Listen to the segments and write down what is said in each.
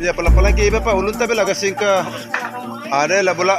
Ya pelan-pelan ke Bapak, ulun tapi lah kasing ke ada lah bola.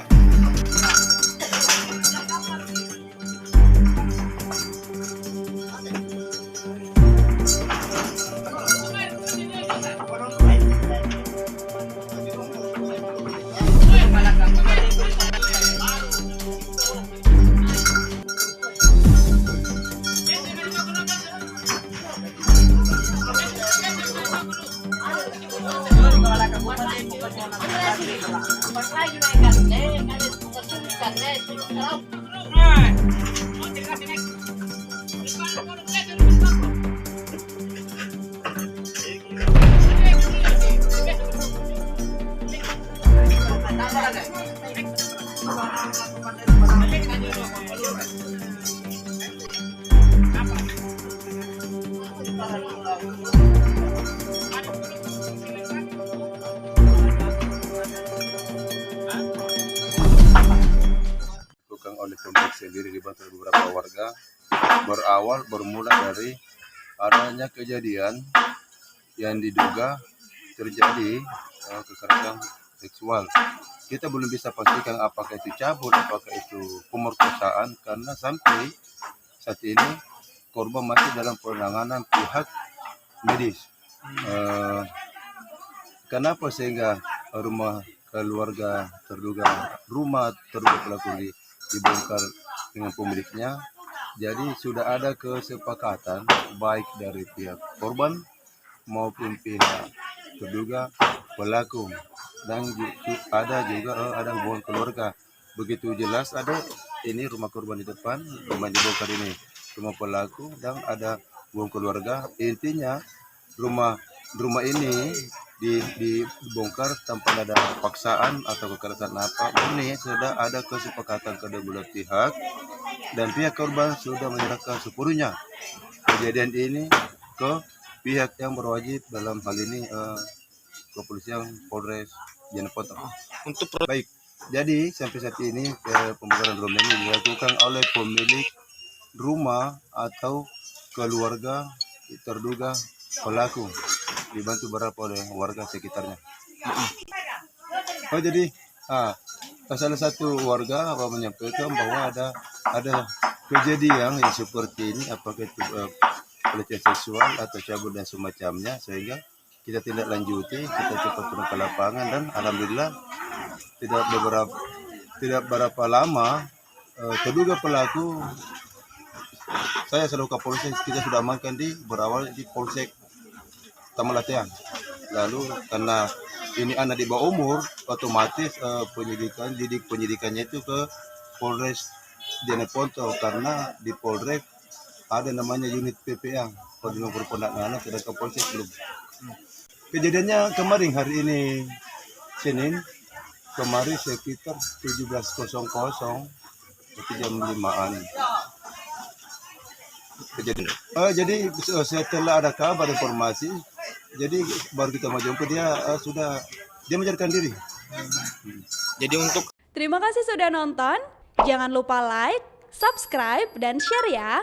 Oleh kompleks sendiri dibantu beberapa warga bermula dari adanya kejadian yang diduga terjadi kekerasan seksual. Kita belum bisa pastikan apakah itu cabul, apakah itu pemerkosaan, karena sampai saat ini korban masih dalam penanganan pihak medis. Kenapa sehingga rumah terduga pelaku dibongkar dengan pemiliknya? Jadi sudah ada kesepakatan baik dari pihak korban maupun pihak terduga pelaku, dan ada hubungan keluarga. Begitu jelas ada ini rumah korban di depan, rumah dibongkar ini rumah pelaku, dan ada hubungan keluarga. Intinya rumah ini dibongkar tanpa ada paksaan atau kekerasan apa. Ini sudah ada kesepakatan kedua belah pihak, dan pihak korban sudah menyerahkan sepenuhnya kejadian ini ke pihak yang berwajib, dalam hal ini kepolisian Polres Jeneponto. Untuk baik, jadi sampai saat ini pembongkaran rumah ini dilakukan oleh pemilik rumah atau keluarga terduga pelaku, dibantu beberapa oleh warga sekitarnya. Oh, jadi salah satu warga menyampaikan bahwa ada kejadian yang seperti ini, apakah itu pelecehan seksual atau cabul dan semacamnya, sehingga kita tindak lanjuti, kita cepat turun ke lapangan, dan alhamdulillah tidak berapa lama terduga pelaku saya selalu ke polisi, kita sudah amankan berawal di Polsek Taman Latihan. Lalu karena ini anak di bawah umur, otomatis penyidikannya itu ke Polres Jeneponto, karena di Polres ada namanya unit PPA, Kodim Perpendagangan, sedangkan Polsek belum. Kejadiannya kemarin, hari ini Senin, kemarin sekitar 17.00 jam 5-an. Kejadian. Jadi setelah ada kabar informasi, jadi baru kita mau jumpa dia, dia menjadikan diri. Jadi untuk Terima kasih sudah nonton. Jangan lupa like, subscribe, dan share ya.